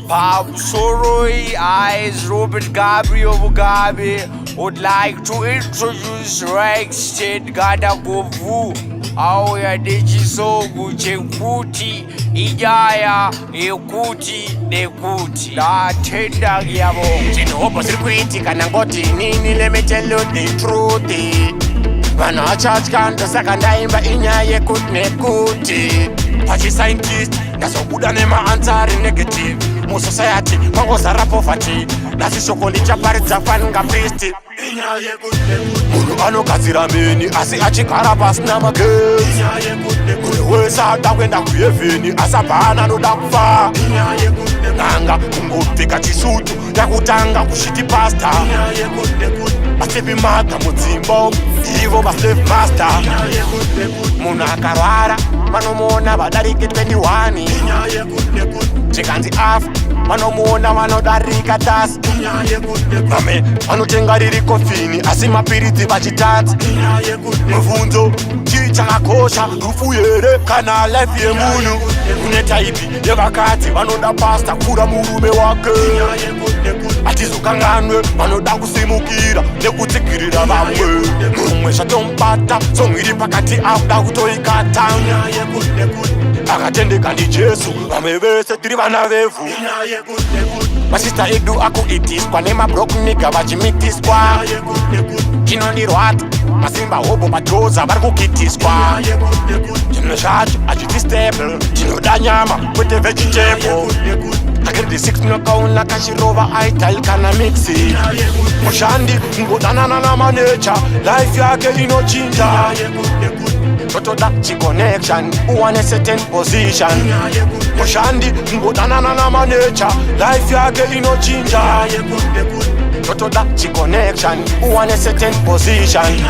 Bob Soroi, eyes Robert Gabriel Mugabe would like to introduce Rexted Gadagovu. Auya Dejisogu Chekuti, Ijaya, Ekuti, Nekuti. La tenda yabo. Chinopo circuiti kanangoti nini, let me tell you the truth. Vana church kanta sakandaimba inyaye kuti. Pachi scientist, ndazobuda nema ansari negative. Mu society, mangozara poverty. Nasishokoli chaparidza faninga priest. Munhu anogadzira meni asi achigara pasina magezi. Munhu wese ada kuenda kuhevheni asi apana anoda kufa. Nanga kungopfeka chisutu yakutanga kushiti pasta. Vasevi mata mudzimba ivo vaslave master. Munhu akarwara vanomuona vadariki 21. Chikanzi afa vanomuona vanodarika tasi. Vamwe vanotenga riri kofini asi mapiritsi vachitadza. Mubvunzo chii chakakosha, rufu here kana life yemunhu? Kune taipi yevakadzi vanoda pasta kura murume wake. Hatizokanganwe vanoda kusimukira nekutsigirira vamwe. Mumwe zvatomubata somwiri pakati akuda kutoikata. Akatendeka ndiJesu vamwe vese tiri vana vevhu. Masista edu akuitiswa nemabrokunika vachimitiswa. Chinondirwadza masimba hobo padhoza vari kukitiswa. Chinhu zvacho hachiti stable, chinoda nyama kwete vegetable. Agirdi 6 mnokauna kachirova aital kana mixi. Mushandi ngodanana na manager, life yake inochinja. Totoda chiconnection, uwane certain position. Mushandi ngodanana na manager, life yake inochinja. Totoda chiconnection, uwane certain position.